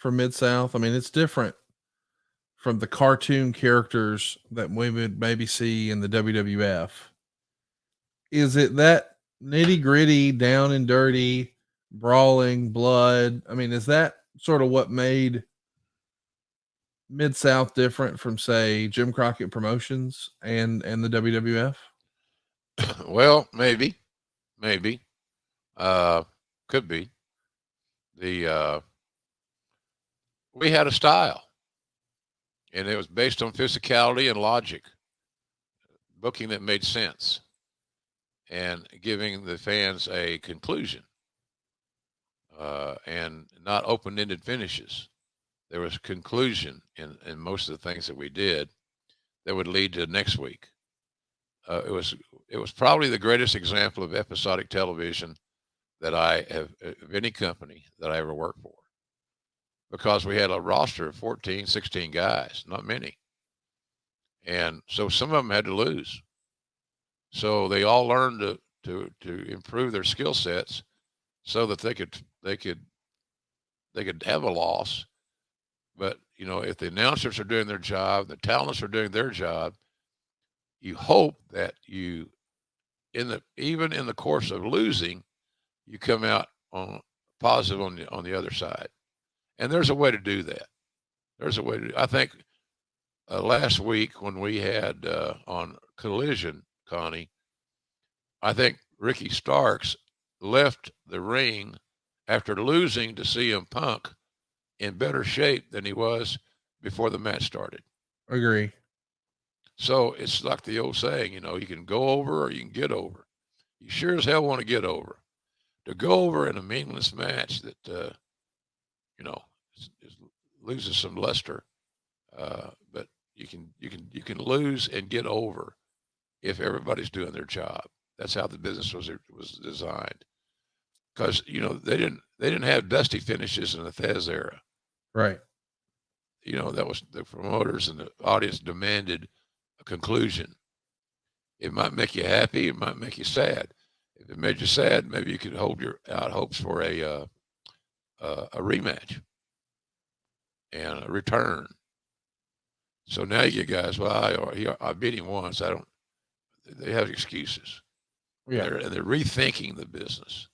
for Mid-South? I mean, it's different from the cartoon characters that we would maybe see in the WWF. Is it that nitty-gritty, down and dirty, brawling, blood? I mean, is that sort of what made Mid-South different from, say, Jim Crockett Promotions and the WWF? Well, maybe, uh, could be. The We had a style, and it was based on physicality and logic, booking that made sense, and giving the fans a conclusion, and not open-ended finishes. There was conclusion in most of the things that we did that would lead to next week. Uh, it was it was probably the greatest example of episodic television that I have of any company that I ever worked for, because we had a roster of 14, 16 guys, not many, and so some of them had to lose. So they all learned to improve their skill sets so that they could have a loss. But if the announcers are doing their job, the talents are doing their job, you hope that even in the course of losing, you come out on positive on the other side. And there's a way to do that. There's a way to. I think last week when we had on Collision, Connie, I think Ricky Starks left the ring after losing to CM Punk in better shape than he was before the match started. Agree. So it's like the old saying, you can go over or you can get over. You sure as hell want to get over. To go over in a meaningless match that you know loses some luster, but you can lose and get over if everybody's doing their job. That's how the business was designed. Because they didn't have dusty finishes in the Thez era. Right. That was the promoters and the audience demanded a conclusion. It might make you happy. It might make you sad. If it made you sad, maybe you could hold your out hopes for a rematch and a return. So now you guys, well, I beat him once. I don't. They have excuses. Yeah. They're rethinking the business,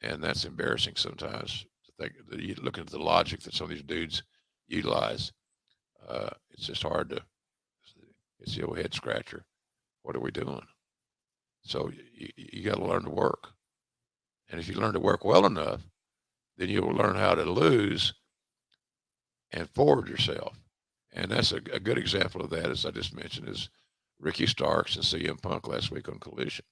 and that's embarrassing sometimes. To think that you look at the logic that some of these dudes utilize. It's just hard to. It's the old head scratcher. What are we doing? So you got to learn to work, and if you learn to work well enough, then you will learn how to lose and forward yourself. And that's a good example of that, as I just mentioned, is Ricky Starks and CM Punk last week on Collision.